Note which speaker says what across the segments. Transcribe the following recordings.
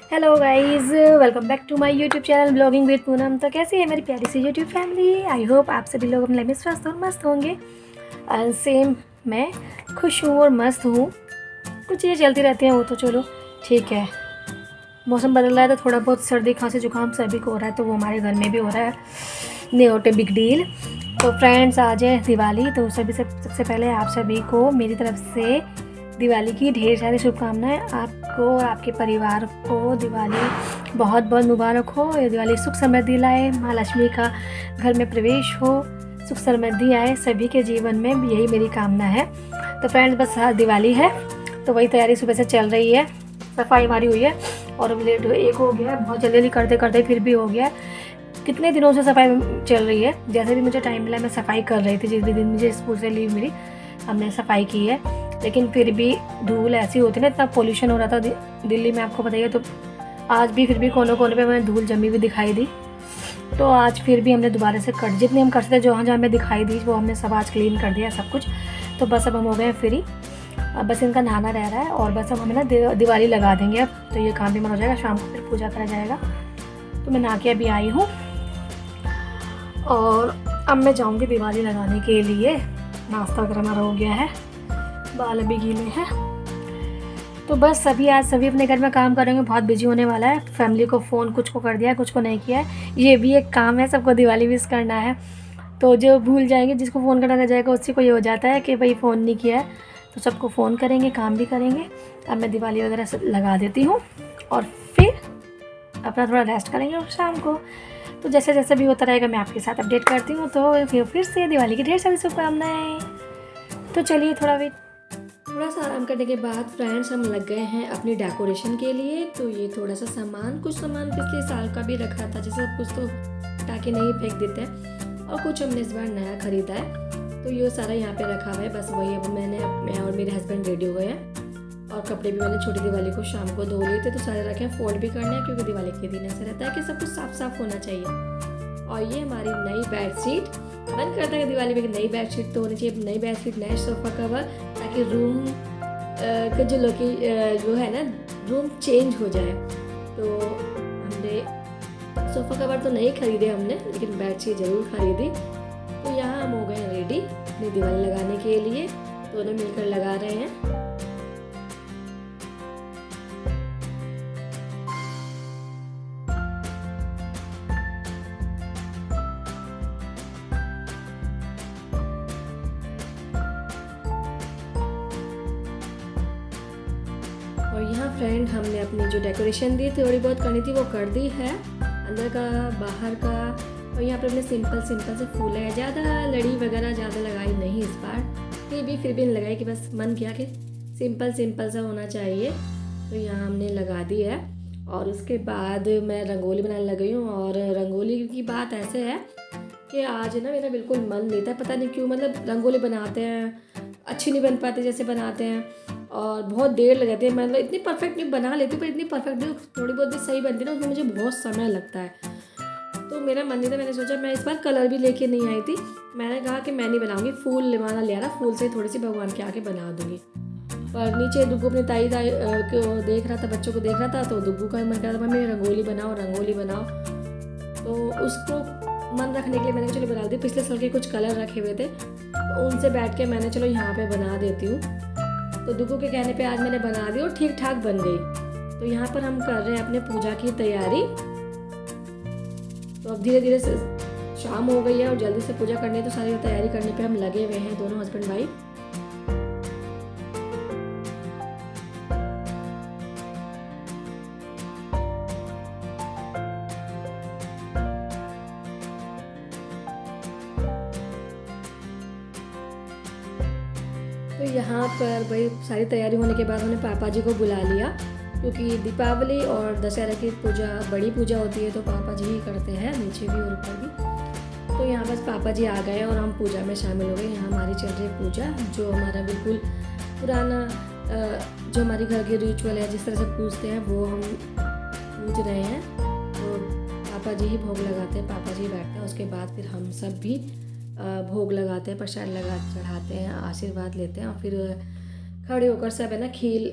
Speaker 1: Hello guys, welcome back to my YouTube channel blogging with Poonam. तो कैसी है मेरी प्यारी सी यूट्यूब फैमिली। आई होप आप सभी लोग अपने लाइफ में स्वस्थ और मस्त होंगे। एंड सेम मैं खुश हूँ और मस्त हूँ। कुछ चीज़ें चलती रहती हैं, वो तो चलो ठीक है। मौसम बदल रहा है तो थोड़ा बहुत सर्दी खांसी जुकाम सभी को हो रहा है, तो वो हमारे घर में भी हो रहा है। Note big deal. तो फ्रेंड्स, आज है दिवाली, तो सबसे पहले आप सभी को मेरी तरफ से दिवाली की ढेर सारी शुभकामनाएं। आपको और आपके परिवार को दिवाली बहुत बहुत मुबारक हो। ये दिवाली सुख समृद्धि लाए, माँ लक्ष्मी का घर में प्रवेश हो, सुख समृद्धि आए सभी के जीवन में, यही मेरी कामना है। तो फ्रेंड्स, बस हाँ दिवाली है तो वही तैयारी सुबह से चल रही है। सफाई हमारी हुई है और अब लेट एक हो गया, बहुत जल्दी करते करते फिर भी हो गया। कितने दिनों से सफाई चल रही है, जैसे भी मुझे टाइम मिला मैं सफाई कर रही थी। जिस भी दिन मुझे स्कूल से लीव मिली हमने सफाई की है, लेकिन फिर भी धूल ऐसी होती ना, इतना पोल्यूशन हो रहा था दिल्ली में, आपको बताइए। तो आज भी फिर भी कोने कोने पे हमें धूल जमी हुई दिखाई दी। तो आज फिर भी हमने दोबारा से जितने हम कर सकते जहाँ जहाँ हमें दिखाई दी वो हमने सब आज क्लीन कर दिया सब कुछ। तो बस अब हम हो गए फ्री। अब बस इनका नहाना रह रहा है और बस अब हमें ना दिवाली लगा देंगे अब, तो ये काम भी मन हो जाएगा। शाम को फिर पूजा करा जाएगा। तो मैं नहा के अभी आई हूँ और अब मैं जाऊँगी दिवाली लगाने के लिए। नाश्ता वगैरह हमारा हो गया है, बाल अभी गीले हैं। तो बस अभी आज सभी अपने घर में काम करेंगे, बहुत बिजी होने वाला है। फैमिली को फ़ोन कुछ को कर दिया है, कुछ को नहीं किया है। ये भी एक काम है, सबको दिवाली विश करना है। तो जो भूल जाएंगे, जिसको फ़ोन करना रह जाएगा उसी को ये हो जाता है कि भाई फ़ोन नहीं किया है। तो सबको फ़ोन करेंगे, काम भी करेंगे। अब मैं दिवाली वगैरह सब लगा देती हूँ और फिर अपना थोड़ा रेस्ट करेंगे और शाम को तो जैसे जैसे भी होता रहेगा मैं आपके साथ अपडेट करती हूँ। तो फिर से दिवाली की ढेर सारी शुभकामनाएँ। तो चलिए थोड़ा सा आराम करने के बाद फ्रेंड्स हम लग गए हैं अपनी डेकोरेशन के लिए। तो ये थोड़ा सा कुछ सामान पिछले साल का भी रखा था, जैसे कुछ तो टाके नहीं फेंक देते हैं और कुछ हमने इस बार नया खरीदा है। तो ये सारा यहाँ पे रखा हुआ है। बस वही अब मैं और मेरे हस्बैंड रेडी हो गए हैं और कपड़े भी मैंने छोटी दिवाली को शाम को धो लिए थे, तो सारे रखे हैं। फोल्ड भी करने हैं क्योंकि दिवाली के दिन ऐसा रहता है कि सब कुछ साफ होना चाहिए। और ये हमारी नई बेडशीट, मन करता है कि दिवाली में नई बेडशीट तो होनी चाहिए। नई बेडशीट, नया सोफ़ा कवर, ताकि रूम का जो है ना रूम चेंज हो जाए। तो हमने सोफ़ा कवर तो नहीं खरीदे हमने, लेकिन बेडशीट ज़रूर खरीदी। तो यहाँ हम हो गए रेडी अपनी दिवाली लगाने के लिए, दोनों मिलकर लगा रहे हैं। और यहाँ फ्रेंड हमने अपनी जो डेकोरेशन दी थोड़ी बहुत करनी थी वो कर दी है, अंदर का बाहर का। और यहाँ पर हमने सिंपल से फूल है, ज़्यादा लड़ी वगैरह ज़्यादा लगाई नहीं इस बार। फिर भी नहीं लगाई कि बस मन किया कि सिंपल सा होना चाहिए। तो यहाँ हमने लगा दी है और उसके बाद मैं रंगोली बनाने लग गई हूँ। और रंगोली की बात ऐसे है कि आज ना मेरा बिल्कुल मन नहीं था, पता नहीं क्यों। मतलब रंगोली बनाते हैं अच्छी नहीं बन पाती जैसे बनाते हैं और बहुत देर लग जाती है। मतलब इतनी परफेक्ट नहीं बना लेती, पर इतनी परफेक्ट नहीं, थोड़ी बहुत भी सही बनती है ना, उसमें मुझे बहुत समय लगता है। तो मेरा मन नहीं था, मैंने सोचा मैं इस बार कलर भी लेके नहीं आई थी। मैंने कहा कि मैं नहीं बनाऊंगी, फूल लिवाना ले आना, फूल से थोड़ी सी भगवान के आके बना दूंगी। पर नीचे दुग्गू अपने ताई को देख रहा था, बच्चों को देख रहा था, तो दुग्गू का मन कर रहा था मम्मी रंगोली बनाओ। तो उसको मन रखने के लिए मैंने चलो बना दी। पिछले साल के कुछ कलर रखे हुए थे, तो उनसे बैठ के मैंने चलो यहाँ पे बना देती हूँ। तो दुग्गू के कहने पे आज मैंने बना दी और ठीक ठाक बन गई। तो यहाँ पर हम कर रहे हैं अपने पूजा की तैयारी। तो अब धीरे धीरे से शाम हो गई है और जल्दी से पूजा करनी है, तो सारी तैयारी करने पे हम लगे हुए हैं दोनों हस्बैंड वाइफ। तो यहाँ पर भाई सारी तैयारी होने के बाद हमने पापा जी को बुला लिया, क्योंकि दीपावली और दशहरा की पूजा बड़ी पूजा होती है, तो पापा जी ही करते हैं नीचे भी और ऊपर भी। तो यहाँ बस पापा जी आ गए और हम पूजा में शामिल हो गए। यहाँ हमारी चल रही पूजा, जो हमारा बिल्कुल पुराना जो हमारी घर की रिचुअल है, जिस तरह से पूजते हैं वो हम पूज रहे हैं। तो पापा जी ही भोग लगाते हैं, पापा जी बैठते हैं, उसके बाद फिर हम सब भी भोग लगाते हैं, प्रसाद चढ़ाते हैं, आशीर्वाद लेते हैं और फिर खड़े होकर सब है ना खील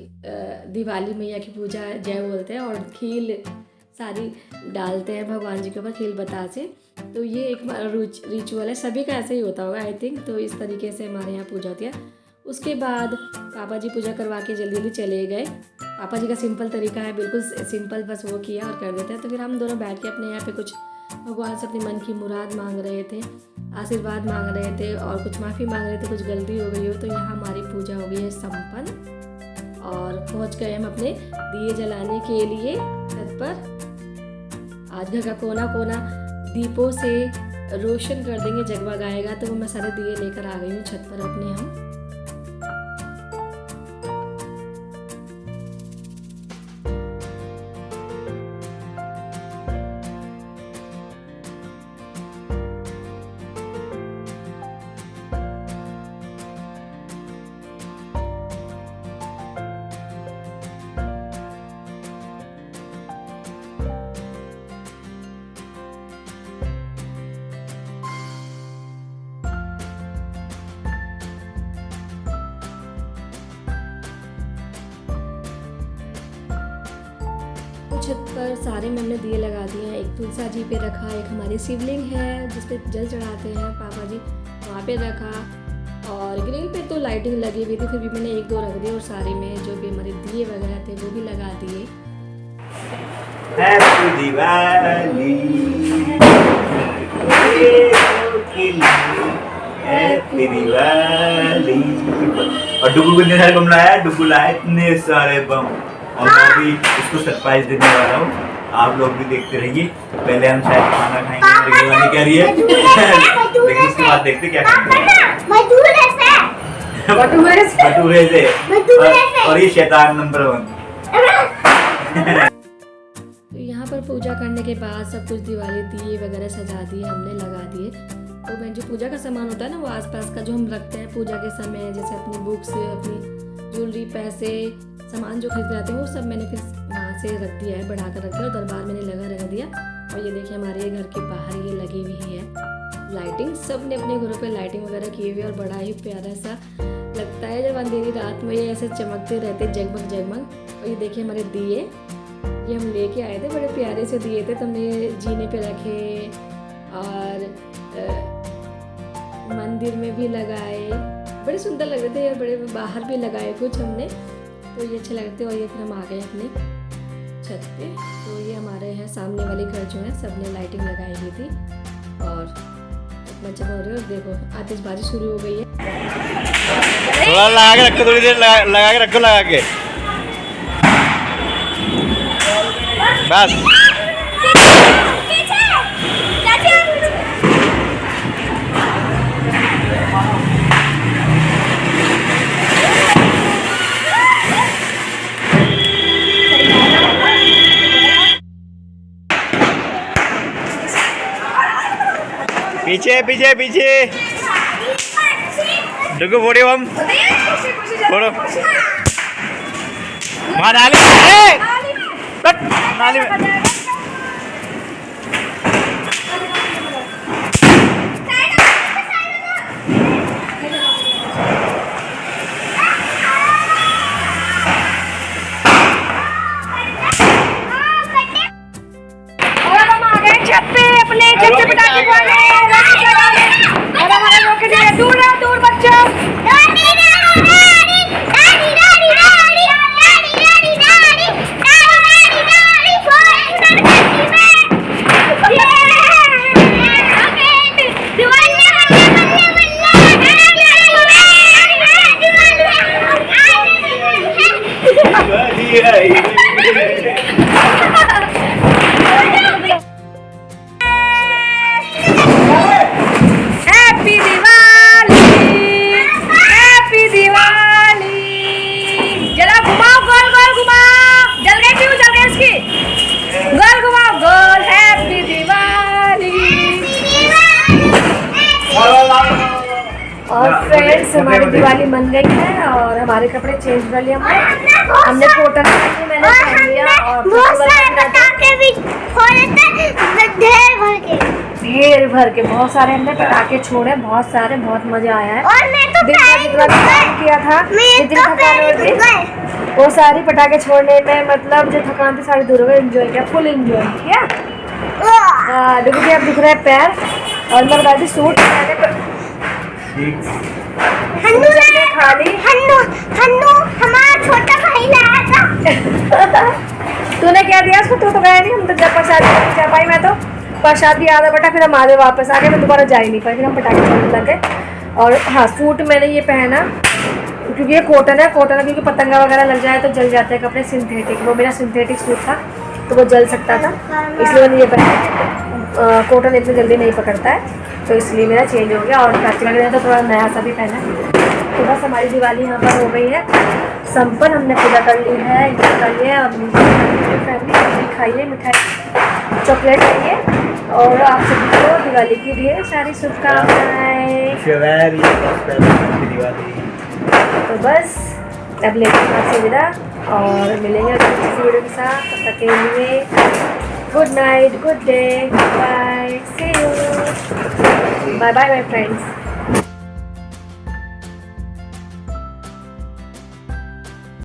Speaker 1: दिवाली मैया की पूजा जय बोलते हैं और खील सारी डालते हैं भगवान जी के ऊपर खील बतासे। तो ये एक रिचुअल है, सभी का ऐसे ही होता होगा आई थिंक। तो इस तरीके से हमारे यहाँ पूजा होती है। उसके बाद पापा जी पूजा करवा के जल्दी जल्दी चले गए। पापा जी का सिंपल तरीका है, बिल्कुल सिंपल, बस वो किया और कर देते हैं। तो फिर हम दोनों बैठ के अपने यहाँ पे कुछ भगवान से अपनी मन की मुराद मांग रहे थे, आशीर्वाद मांग रहे थे और कुछ माफ़ी मांग रहे थे, कुछ गलती हो गई हो। तो यहाँ हमारी पूजा हो गई है संपन्न और पहुँच गए हम अपने दिए जलाने के लिए छत पर। आज घर का कोना कोना दीपों से रोशन कर देंगे, जगमगाएगा। तो वो मैं सारे दिए लेकर आ गई हूँ छत पर अपने हम। छत पर सारे में हमने दिए लगा दिए हैं। एक तुलसा जी पे रखा, एक हमारी शिवलिंग है जिस पे जल चढ़ाते हैं पापा जी, वहाँ पे रखा। और ग्रिल पे तो लाइटिंग लगी हुई थी, फिर भी मैंने एक दो रख दिए और सारे में जो भी हमारे दिए वगैरह थे वो भी लगा दिए।
Speaker 2: Happy Diwali, happy Diwali. और डुगू कितने सारे बम लाया? डुगू लाया इतने सारे बम और मैं भी इसको सरप्राइज देने वाला हूँ। आप लोग भी देखते रहिए। पहले हम शायद खाना खाएंगे, वाली कह रही है लेकिन उसके बाद देखते क्या करेंगे। भटूरे से और ये शैतान नंबर 1।
Speaker 1: तो यहाँ पर पूजा करने के बाद सब कुछ दिवाली दिए वगैरह सजा दिए हमने, लगा दिए। तो मैं जो पूजा का सामान होता है ना वो आसपास का जो हम रखते हैं पूजा के समय, जैसे अपनी बुक्स, अपनी ज्वेलरी, पैसे, सामान जो खरीद लाते हैं वो सब मैंने फिर वहाँ से रख दिया है, बढ़ा कर रख दिया और दरबार मैंने रख दिया। और ये देखिए हमारे घर के बाहर ये लगी हुई है लाइटिंग। सब ने अपने घरों पे लाइटिंग वगैरह की हुई है और बड़ा ही प्यारा सा लगता है जब अंधेरी रात में ये ऐसे चमकते रहते जगमग जगमग। और ये देखिए हमारे दिए, ये हम लेके आए थे, बड़े प्यारे से दिए थे। तो हमने जीने पे रखे और मंदिर में भी लगाए, बड़े सुंदर लग रहे थे और बड़े बाहर भी लगाए कुछ हमने, तो ये अच्छे लगते। और ये फिर हम आ गए अपने छत पे। तो ये हमारे यहाँ सामने वाले घर जो है सब ने लाइटिंग लगाई हुई थी और इतना चमक रही है। और देखो आतिशबाजी शुरू हो गई है।
Speaker 2: थोड़ा लगा के रखो, थोड़ी देर लगा के रखो, लगा के बस। पीछे पीछे पीछे डुगू फोड़ियो हम फोड़ो वहाँ नाली नाली में।
Speaker 1: फ्रेंड्स हमारी दिवाली बन गई है और हमारे कपड़े चेंज कर लिए हमने कॉटन मैंने पहन लिया और ढेर भर के बहुत सारे हमने पटाखे छोड़े, बहुत सारे, बहुत मजा आया है। और मैं तो दिन का जितना काम किया था था, जितनी थकान होती वो सारी पटाखे छोड़ने में, मतलब जो थकान थी सारी दूर हो गई। एंजॉय किया, फुल एंजॉय किया। डुगू के अब दिख रहा है पैर, और मैं बता दी सूट खाली
Speaker 3: हमारा छोटा भाई लाया था।
Speaker 1: तूने क्या दिया उसको? तू तो गया नहीं, हम तो जब प्रसाद नहीं जा पाई। मैं तो प्रसाद भी आधा बटा, फिर हम आधे वापस आ गए, मैं दोबारा जा ही नहीं पाई, फिर हम पटाखे छोड़ने लग गए। और हाँ, सूट मैंने ये पहना क्योंकि ये कॉटन है, क्योंकि पतंगा वगैरह लग जाए तो जल जाते हैं कपड़े। सिंथेटिक, वो मेरा सिंथेटिक सूट था तो वो जल सकता था, इसलिए मैंने ये पहना। कॉटन इतनी जल्दी नहीं पकड़ता है, तो इसलिए मेरा चेंज हो गया। और फेस्टिवल में तो थोड़ा नया सा भी पहना है। तो बस हमारी दिवाली यहाँ पर हो गई है संपन्न, हमने पूजा कर ली है, इंजॉय कर लिया है। और फैमिली खाइए, मिठाई चॉकलेट खाइए, और आप सभी को दिवाली की ढेर सारी शुभकामनाएं। तो बस अब लेते हैं आपसे विदा, और मिलेंगे किसी वीडियो के साथ। तब तक के लिए good night, good day, bye, see you, bye bye my friends.